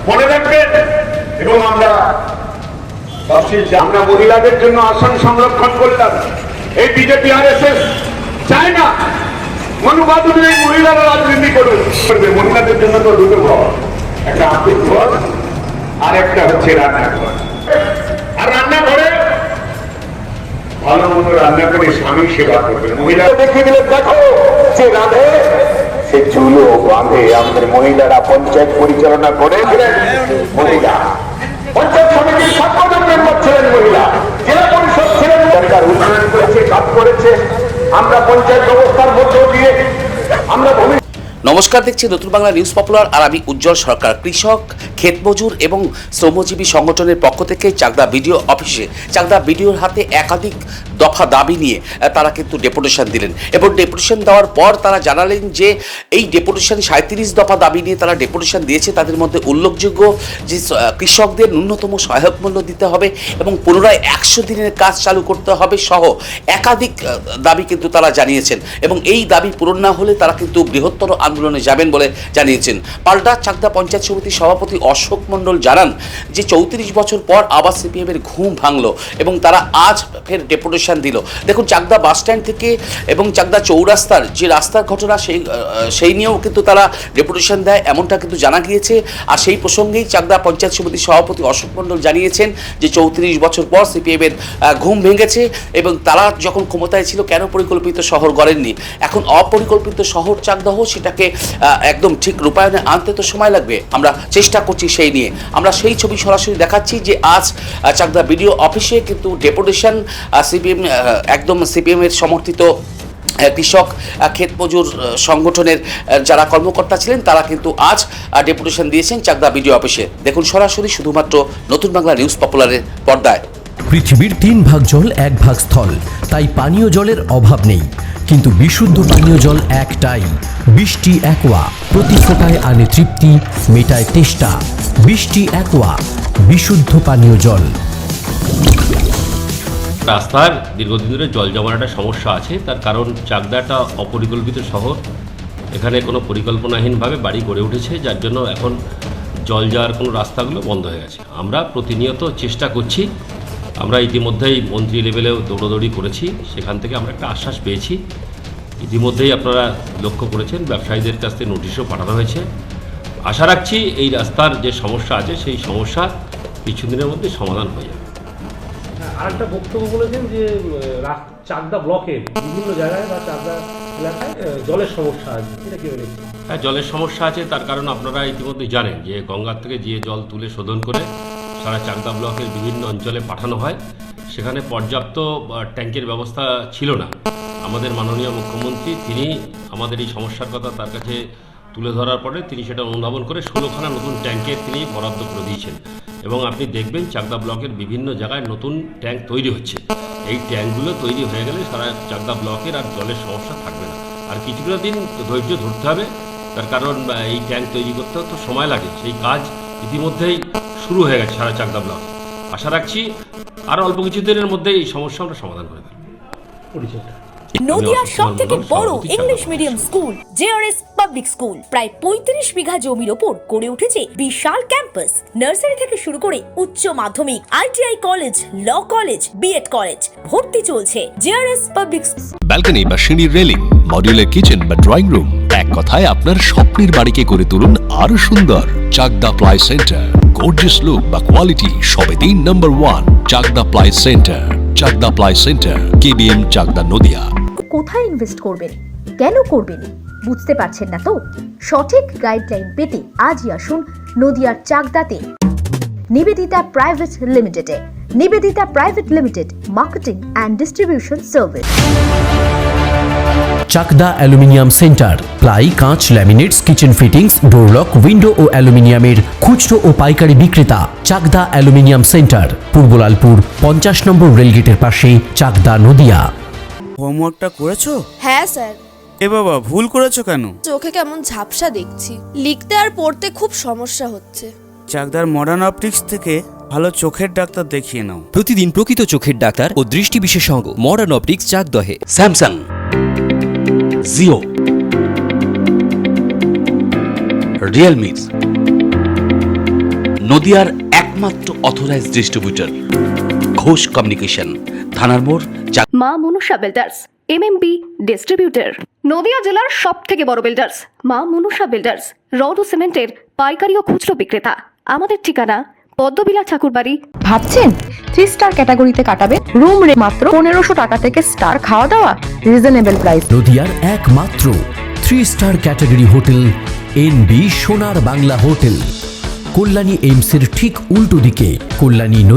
মনে রাখবেন এবং আমরা মহিলাদের জন্য আসন সংরক্ষণ করলাম। এই বিজেপি RSS চায় না মনুবাদী মহিলারা রাজনীতি করবে। মহিলাদের জন্য তো দুটো ঘর, একটা আর্থিক ঘর আর একটা হচ্ছে রান্নাঘর। আর রান্নাঘরে ভালো মতো রান্না করে স্বামী সেবা করবে। মহিলা দেখে দিলে দেখো যে রাধে সে চুলো বাঁধে। আমাদের মহিলারা পঞ্চায়েত পরিচালনা করে মহিলা, পঞ্চায়েত সমিতির সম্পাদক মেম্বার ছিলেন মহিলা, জেলা পরিষদ ছিলেন। সরকার উন্নয়ন করেছে, কাজ করেছে। আমরা পঞ্চায়েত ব্যবস্থার মধ্য দিয়ে আমরা নমস্কার, দেখছি নতুন বাংলা নিউজ পপুলার আর আমি উজ্জ্বল সরকার। কৃষক, ক্ষেতমজুর এবং শ্রমজীবী সংগঠনের পক্ষ থেকে চাকদা বিডিও অফিসে চাকদা বিডিওর হাতে একাধিক দফা দাবি নিয়ে তারা কিন্তু ডেপুটেশন দিলেন এবং ডেপুটেশন দেওয়ার পর তারা জানালেন যে এই ডেপুটেশন 37 দফা দাবি নিয়ে তারা ডেপুটেশন দিয়েছে। তাদের মধ্যে উল্লেখযোগ্য যে কৃষকদের ন্যূনতম সহায়ক মূল্য দিতে হবে এবং পুনরায় 100 দিনের কাজ চালু করতে হবে সহ একাধিক দাবি কিন্তু তারা জানিয়েছেন এবং এই দাবি পূরণ না হলে তারা কিন্তু বৃহত্তর আন্দোলনে যাবেন বলে জানিয়েছেন। পাল্টা চাকদা পঞ্চায়েত সমিতির সভাপতি অশোক মণ্ডল জানান যে 34 বছর পর আবার সিপিএমের ঘুম ভাঙলো এবং তারা আজ ফের ডেপুটেশন দিল। দেখুন, চাকদা বাস স্ট্যান্ড থেকে এবং চাকদা চৌরাস্তার যে রাস্তার ঘটনা সেই নিয়েও কিন্তু তারা ডেপুটেশন দেয়, এমনটা কিন্তু জানা গিয়েছে। আর সেই প্রসঙ্গেই চাকদা পঞ্চায়েত সমিতির সভাপতি অশোক মণ্ডল জানিয়েছেন যে 34 বছর পর সিপিএমের ঘুম ভেঙেছে এবং তারা যখন ক্ষমতায় ছিল কেন পরিকল্পিত শহর গড়েননি। এখন অপরিকল্পিত শহর চাকদাহ, সেটাকে একদম ঠিক রূপায়ণে আনতে তো সময় লাগবে। আমরা চেষ্টা করছি সেই নিয়ে। আমরা সেই ছবি সরাসরি দেখাচ্ছি যে আজ চাকদা বিডিও অফিসে কিন্তু ডেপুটেশন সিপিএমের সমর্থিত কৃষক, ক্ষেতমজুর সংগঠনের যারা কর্মকর্তা ছিলেন তারা কিন্তু আজ ডেপুটেশন দিয়েছেন চাকদা বিডিও অফিসে। দেখুন সরাসরি শুধুমাত্র নতুন বাংলা নিউজ পপুলারের পর্দায়। পৃথিবীর 3 ভাগ জল 1 ভাগ স্থল, তাই পানীয় জলের অভাব নেই। কিন্তু বিশুদ্ধ পানীয় জল একটাই, বৃষ্টি অ্যাকোয়া। প্রতি ফোঁটায় আনে তৃপ্তি, মেটায় তেষ্টা। বৃষ্টি অ্যাকোয়া, বিশুদ্ধ পানীয় জল। রাস্তার দীর্ঘদিন ধরে জল জমার একটা সমস্যা আছে। তার কারণ চাকদা একটা অপরিকল্পিত শহর, এখানে কোনো পরিকল্পনাহীনভাবে বাড়ি গড়ে উঠেছে, যার জন্য এখন জল যাওয়ার কোনো রাস্তাগুলো বন্ধ হয়ে গেছে। আমরা প্রতিনিয়ত চেষ্টা করছি। আমরা ইতিমধ্যেই মন্ত্রী লেভেলেও দৌড়দৌড়ি করেছি, সেখান থেকে আমরা একটা আশ্বাস পেয়েছি। ইতিমধ্যেই আপনারা লক্ষ্য করেছেন ব্যবসায়ীদের কাছ থেকে নোটিশও পাঠানো হয়েছে। আশা রাখছি এই রাস্তার যে সমস্যা আছে সেই সমস্যা কিছুদিনের মধ্যে সমাধান হয়ে যাবে। আরেকটা বক্তব্য বলেছেন যে চাকদা ব্লকের বিভিন্ন জায়গায় বা চাকদা এলাকায় জলের সমস্যা আছে, এটা কি বলেছেন? হ্যাঁ, জলের সমস্যা আছে। তার কারণ আপনারা ইতিমধ্যে জানেন যে গঙ্গার থেকে যে জল তুলে শোধন করে সারা চাকদা ব্লকের বিভিন্ন অঞ্চলে পাঠানো হয়, সেখানে পর্যাপ্ত ট্যাঙ্কের ব্যবস্থা ছিল না। আমাদের মাননীয় মুখ্যমন্ত্রী তিনি আমাদের এই সমস্যার কথা তার কাছে তুলে ধরার পরে তিনি সেটা অনুধাবন করে 16খানা নতুন ট্যাঙ্কের তিনি বরাদ্দ করে দিয়েছেন এবং আপনি দেখবেন চাকদা ব্লকের বিভিন্ন জায়গায় নতুন ট্যাঙ্ক তৈরি হচ্ছে। এই ট্যাঙ্কগুলো তৈরি হয়ে গেলে সারা চাকদা ব্লকের আর জলের সমস্যা থাকবে না। আর কিছুটা দিন ধৈর্য ধরতে হবে, তার কারণ এই ট্যাঙ্ক তৈরি করতে তো সময় লাগে। সেই কাজ ইতিমধ্যেই শুরু হয়ে গেছে সারা চাকদা ব্লক। আশা রাখছি আর অল্প কিছুদিনের মধ্যে এই সমস্যা আমরা সমাধান করে দেব। নদিয়ার সবথেকে বড় English medium school JRS public school প্রায় 35 বিঘা জমির ওপর গড়ে উঠেছে বিশাল ক্যাম্পাস। নার্সারি থেকে শুরু করে উচ্চ মাধ্যমিক, ITI college, law college, BEd college ভর্তি চলছে। জেআরএস পাবলিক ব্যালকনি বা সিঁড়ির রেলিং, মডিউলার কিচেন বা ড্রয়িং রুম, এক কথায় আপনার স্বপ্নের বাড়িকে করে তুলুন আরো সুন্দর। Chakdah ply centre, gorgeous look বা কোয়ালিটি সবে 3 number 1 Chakdah ply centre. Chakdah ply centre, KBM Chakdah, Nadia. কোথায় ইনভেস্ট করবেন, কেন করবেন বুঝতে পারছেন না তো? সঠিক গাইডলাইন পেতে আজই আসুন নদিয়ার চাকদাতে নিবেদিতা প্রাইভেট লিমিটেডে। Nivedita private limited, marketing and distribution service. Chakdah aluminium centre, ply, কাঁচ, laminates, kitchen fittings, door lock, window ও অ্যালুমিনিয়ামের খুচরো ও পাইকারি বিক্রেতা। চাকদা অ্যালুমিনিয়াম সেন্টার, পূর্ব লালপুর 50 নম্বর রেলগেটের পাশে, চাকদা, নদিয়া। হোমওয়ার্কটা করেছো? হ্যাঁ স্যার। এ বাবা, ভুল করেছো কেন? চোখে কেমন ঝাপসা দেখছি, লিখতে আর পড়তে খুব সমস্যা হচ্ছে। চাকদার মডার্ন অপটিক্স থেকে ভালো চোখের ডাক্তার দেখিয়ে নাও। প্রতিদিন প্রকৃত চোখের ডাক্তার ও দৃষ্টি বিশেষজ্ঞ মডার্ন অপটিক্স চাকদহে। স্যামসাং, জিও, রিয়েলমির নদিয়ার একমাত্র অথরাইজড ডিস্ট্রিবিউটর ঘোষ কমিউনিকেশন, থানার মোড়, মা Manusha builders MMB distributor, Nadia জেলার সব থেকে বড় বিল্ডার্স মা মনুষা বিল্ডার্স, রড ও সিমেন্টের পাইকারি ও খুচরো বিক্রেতা। আমাদের ঠিকানা পদ্মবিলা ঠাকুরবাড়ি। ভাবছেন 3 স্টার ক্যাটাগরিতে কাটাবে? রুম রে মাত্র 1500 টাকা থেকে স্টার, খাওয়া দাওয়া রিজনেবল প্রাইস। নদিয়ার একমাত্র 3 স্টার ক্যাটাগরি হোটেল NB সোনার বাংলা হোটেল, কল্যাণী এইমসের ঠিক উল্টো দিকে, কল্যাণী